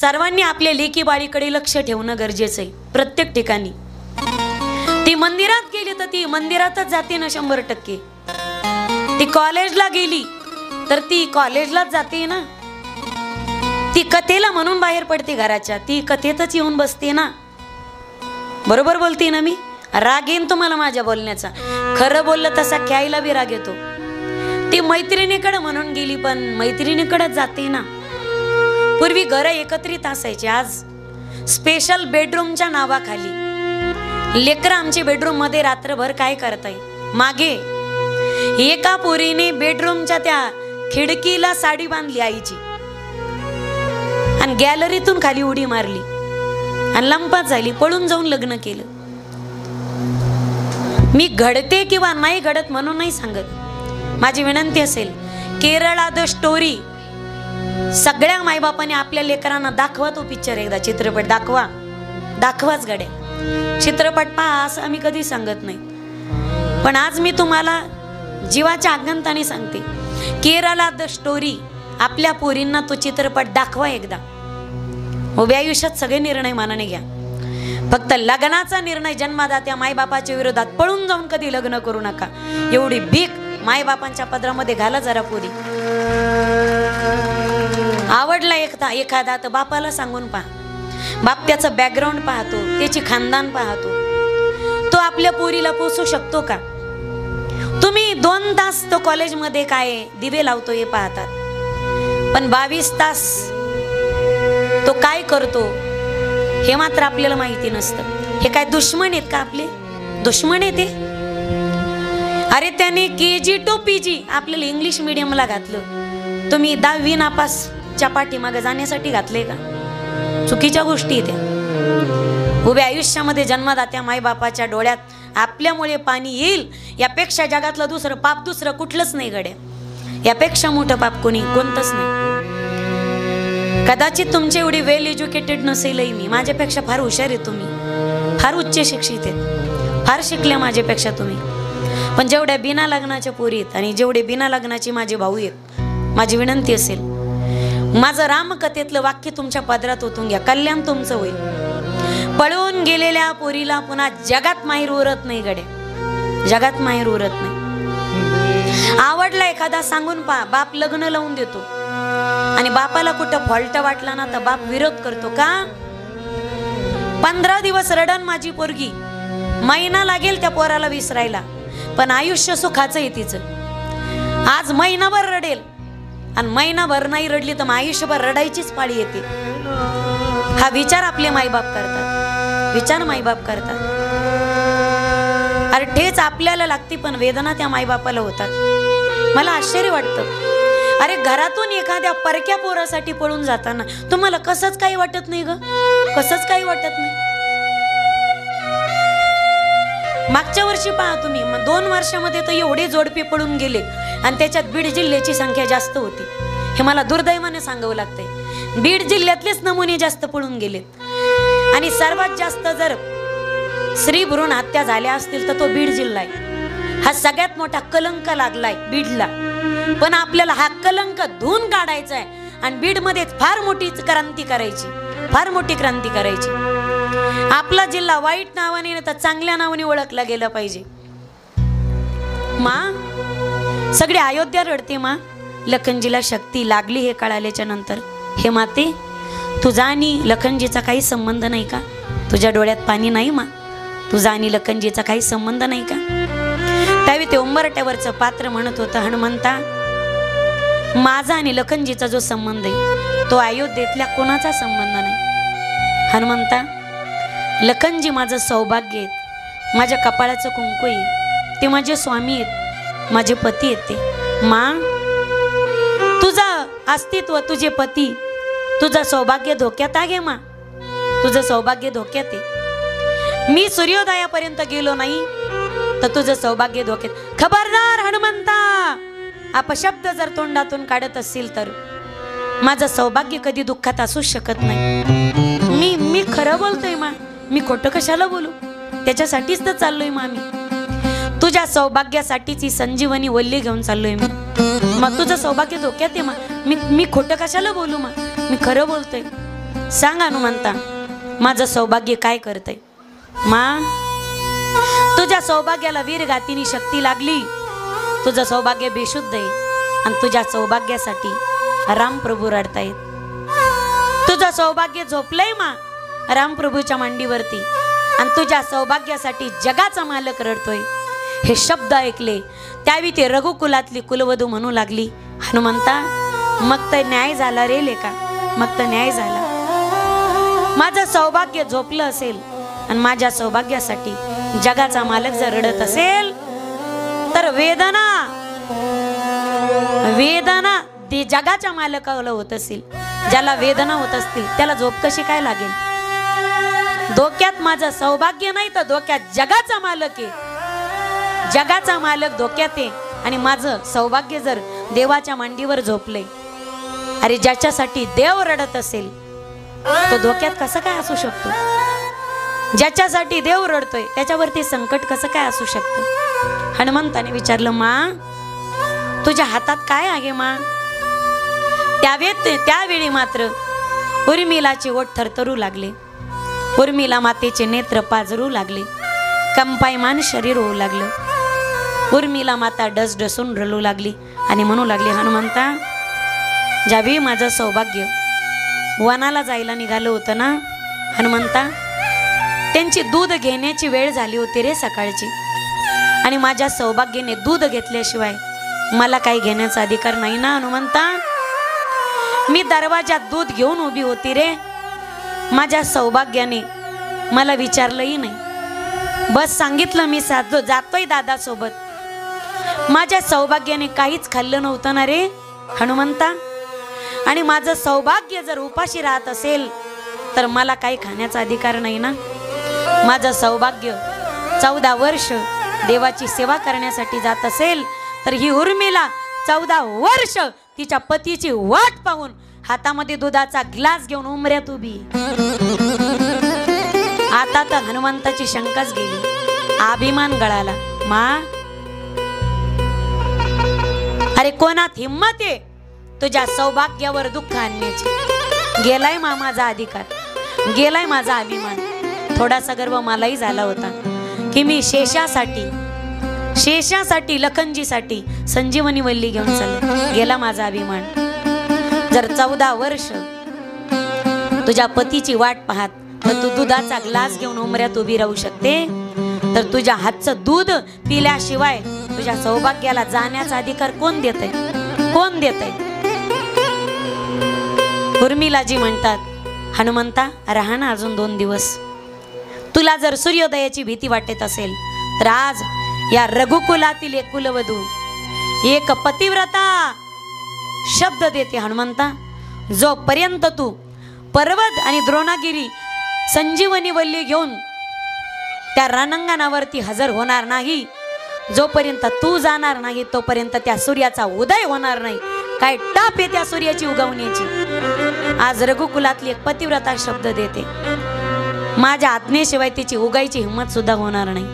सर्वांनी आपल्या लेकी बाळीकडे लक्ष ठेवणं गरजेचं आहे प्रत्येक ठिकाणी. ती मंदिरात गेली तर ती मंदिरातच जाते ना 100%. ती कॉलेजला गेली तर ती कॉलेजलाच जाते ना. ती कथेला म्हणून बाहेर पडते घराच्या, ती कथेतच येऊन बसते ना. बरोबर बोलते ना मी? राग येईन तुम्हाला माझ्या बोलण्याचा, खरं बोललं तसा ख्यायला बी राग येतो. ती मैत्रिणीकडे म्हणून गेली पण मैत्रिणीकडेच जाते ना. पूर्वी घरं एकत्रित असायची, आज स्पेशल बेडरूमच्या नावाखाली लेकरं आमचे बेडरूम मध्ये रात्रभर काय करताय. मागे एका पोरीने बेडरूमच्या त्या खिडकीला साडी बांधली आईची आणि गॅलरीतून खाली उडी मारली आणि लंपास झाली, पळून जाऊन लग्न केलं. मी घडते किंवा नाही घडत म्हणून नाही सांगत, माझी विनंती असेल केरळा द स्टोरी सगळ्या मायबापाने आपल्या लेकरांना दाखवा. तो पिक्चर एकदा चित्रपट दाखवाच गड्या. चित्रपट पहा असं आम्ही कधी सांगत नाही, पण आज मी तुम्हाला जीवाच्या आगंताने सांगते, केरळा द स्टोरी आपल्या पोरींना तो चित्रपट दाखवा एकदा. उभ्या आयुष्यात सगळे निर्णय मनाने घ्या, फक्त लग्नाचा निर्णय जन्मदात्या मायबापाच्या विरोधात पळून जाऊन कधी लग्न करू नका. एवढी भीक मायबापांच्या पदरामध्ये घाला जरा पोरी. आवडला एखादा तर बापाला सांगून पहा. बाप त्याचं बॅकग्राऊंड पाहतो, त्याची खानदान पाहतो, तो आपल्या पोरीला पोसू शकतो का. तुम्ही 2 तास तो कॉलेजमध्ये काय दिवे लावतो हे पाहतात, पण 22 तास तो काय करतो हे मात्र आपल्याला माहिती नसतं. हे काय दुश्मन आहेत का आपले? दुश्मन आहे ते. अरे त्याने KG to PG आपल्याला इंग्लिश मीडियमला घातलं, तुम्ही 10वी नापासच्या पाठीमागे जाण्यासाठी घातले का? चुकीच्या गोष्टी त्या. उभ्या आयुष्यामध्ये जन्मदात्या मायबापाच्या डोळ्यात आपल्यामुळे पाणी येईल यापेक्षा जगातलं दुसरं पाप दुसरं कुठलंच नाही गड्या. यापेक्षा मोठं पाप कोणतंच नाही. कदाचित तुमचे एवढी वेल एज्युकेटेड नसेलही मी, माझ्यापेक्षा फार हुशार आहे तुम्ही, फार उच्च शिक्षित आहेत, फार शिकल्या माझ्यापेक्षा तुम्ही. पण जेवढ्या बिना लग्नाच्या पोरी आहेत आणि जेवढे बिना लग्नाचे माझे भाऊ आहेत, माझी विनंती असेल माझं रामकथेतलं वाक्य तुमच्या पदरात ओतून घ्या, कल्याण तुमचं होईल. पळून गेलेल्या पोरीला पुन्हा जगात माहेर उरत नाही गड्या, जगात माहेर उरत नाही. आवडला एखादा सांगून पहा, बाप लग्न लावून देतो आणि बापाला कुठं फॉल्ट वाटला ना तर बाप विरोध करतो का? 15 दिवस रडन माझी पोरगी, महिना लागेल त्या पोराला विसरायला, पण आयुष्य सुखाचं आहे तिचं. आज महिनाभर रडेल आणि महिनाभर नाही रडली तर आयुष्यभर रडायचीच पाळी येते. हा विचार आपले मायबाप करतात, विचार मायबाप करतात. अरे ठेच आपल्याला लागते पण वेदना त्या मायबापाला होतात. मला आश्चर्य वाटतं, अरे घरातून एखाद्या परक्या पोरासाठी पळून जाताना तुम्हाला कसंच काही वाटत नाही ग, कसंच काही वाटत नाही. मागच्या वर्षी पहा तुम्ही, 2 वर्षामध्ये तर एवढे जोडपे पडून गेले आणि त्याच्यात बीड जिल्ह्याची संख्या जास्त होती. हे मला दुर्दैवाने सांगावं लागतंय. बीड जिल्ह्यातलेच नमुने जास्त पडून गेलेत आणि सर्वात जास्त जर स्त्री भ्रूण हत्या झाल्या असतील तर तो बीड जिल्हा आहे. हा सगळ्यात मोठा कलंक लागलाय बीडला, पण आपल्याला हा कलंक धुवून काढायचा आहे आणि बीड मध्ये फार मोठी क्रांती करायची, फार मोठी क्रांती करायची. आपला जिल्हा वाईट नावाने नाही तर चांगल्या नावाने ओळखला गेला पाहिजे. मा सगळे अयोध्या रडते मा, लखनजीला शक्ती लागली हे कळाल्याच्या नंतर. हे माते तुझा आणि लखनजीचा काही संबंध नाही का? तुझ्या डोळ्यात पाणी नाही मा? तुझा आणि लखनजीचा काही संबंध नाही का? त्यावेळी ते उंबरट्यावरचं पात्र म्हणत होतं, हनुमंता माझा आणि लखनजीचा जो संबंध आहे तो अयोध्येतल्या कोणाचा संबंध नाही. हनुमंता लखनजी माझं सौभाग्य आहेत, माझ्या कपाळाचं कुंकू आहे, ते माझे स्वामी आहेत, माझे पती आहेत ते. मा तुझं अस्तित्व, तुझे पती, तुझं सौभाग्य धोक्यात आहे मा, तुझं सौभाग्य धोक्यात आहे. मी सूर्योदयापर्यंत गेलो नाही तर तुझं सौभाग्य धोक्यात. खबरदार हनुमंता, अपशब्द जर तोंडातून काढत असतील तर माझं सौभाग्य कधी दुःखात असू शकत नाही. मी खरं बोलतोय मा, मी खोटं कशाला बोलू? त्याच्यासाठीच तर चाललोय मा मी. तुझ्या सौभाग्यासाठीच ही संजीवनी वल्ली घेऊन चाललोय मी. मग तुझं सौभाग्य धोक्यात आहे मा, मी खोटं कशाला बोलू मा? मी खरं बोलतोय. सांग हनुमंता, माझं सौभाग्य काय करतंय? मा, तुझ्या सौभाग्याला वीरघातीनी शक्ती लागली, तुझं सौभाग्य बेशुद्ध आहे आणि तुझ्या सौभाग्यासाठी रामप्रभू रडतायत. तुझं सौभाग्य झोपलंय मा रामप्रभूच्या मांडीवरती आणि तुझ्या सौभाग्यासाठी जगाचा मालक रडतोय. हे शब्द ऐकले त्यावेळी ते रघुकुलातली कुलवधू म्हणू लागली, हनुमंता मग तर न्याय झाला रे लेका, मग तर न्याय झाला. माझं सौभाग्य झोपलं असेल आणि माझ्या सौभाग्यासाठी जगाचा मालक जर रडत असेल तर वेदना वेदना ते जगाच्या मालकाला होत असेल, ज्याला वेदना होत असतील त्याला झोप कशी काय लागेल? डोक्यात माझं सौभाग्य नाही तर डोक्यात जगाचा मालक आहे. जगाचा मालक डोक्यात आहे आणि माझं सौभाग्य जर देवाच्या मांडीवर झोपले. अरे ज्याच्यासाठी देव रडत असेल तो डोक्यात कसं काय असू शकतो? ज्याच्यासाठी देव रडतोय त्याच्यावरती संकट कसं काय असू शकतं? हनुमंताने विचारलं, मा तुझ्या हातात काय आहे मा? त्यावेळी मात्र उर्मिलाचे ओठ थरथरू लागले, उर्मिला मातेचे नेत्र पाजरू लागले, कंपायमान शरीर होऊ लागलं. उर्मिला माता डसडसून रडू लागली आणि म्हणू लागली, हनुमंता ज्यावेळी माझं सौभाग्य वनाला जायला निघालं होतं ना हनुमंता, त्यांची दूध घेण्याची वेळ झाली होती रे सकाळची, आणि माझ्या सौभाग्याने दूध घेतल्याशिवाय मला काही घेण्याचा अधिकार नाही ना हनुमंता. मी दरवाजात दूध घेऊन उभी होती रे, माझ्या सौभाग्याने मला विचारलंही नाही, बस सांगितलं मी जातोय दादा सोबत. माझ्या सौभाग्याने काहीच खाल्लं नव्हतं ना रे हनुमंता, आणि माझं सौभाग्य जर उपाशी राहत असेल तर मला काही खाण्याचा अधिकार नाही ना. माझं सौभाग्य 14 वर्ष देवाची सेवा करण्यासाठी जात असेल तर ही उर्मिला 14 वर्ष तिच्या पतीची वाट पाहून हातामध्ये दुधाचा ग्लास घेऊन उमऱ्यात उभी. आता तर हनुमंताची शंकाच गेली, अभिमान गळाला. मा अरे कोणात हिम्मत आहे तुझ्या सौभाग्यावर दुःख आणण्याची? गेलाय मा माझा अधिकार, गेलाय माझा अभिमान. थोडासा गर्व मलाही झाला होता की मी शेषासाठी लखनजीसाठी संजीवनी वल्ली घेऊन चालले, गेला माझा अभिमान. जर 14 वर्ष तुझ्या पतीची वाट पाहत तर तू दुधाचा ग्लास घेऊन उमऱ्यात उभी राहू शकते, तर तुझ्या हातचं दूध पिल्याशिवाय तुझ्या सौभाग्याला जाण्याचा अधिकार कोण देतंय? कोण देतंय? उर्मिलाजी म्हणतात, हनुमंता राहा ना अजून 2 दिवस. तुला जर सूर्योदयाची भीती वाटत असेल तर आज या रघुकुलातील एक कुलवधू, एक पतिव्रता शब्द देते, हनुमंता जोपर्यंत तू पर्वत आणि द्रोणागिरी संजीवनी वल्ली घेऊन त्या रणांगणावरती हजर होणार नाही, जोपर्यंत तू जाणार नाही तोपर्यंत त्या सूर्याचा उदय होणार नाही. काय टाप आहे त्या सूर्याची उगवण्याची. आज रघुकुलातली एक पतिव्रता शब्द देते, माझ्या आज्ञेशिवाय तिची उगायची हिंमत सुद्धा होणार नाही.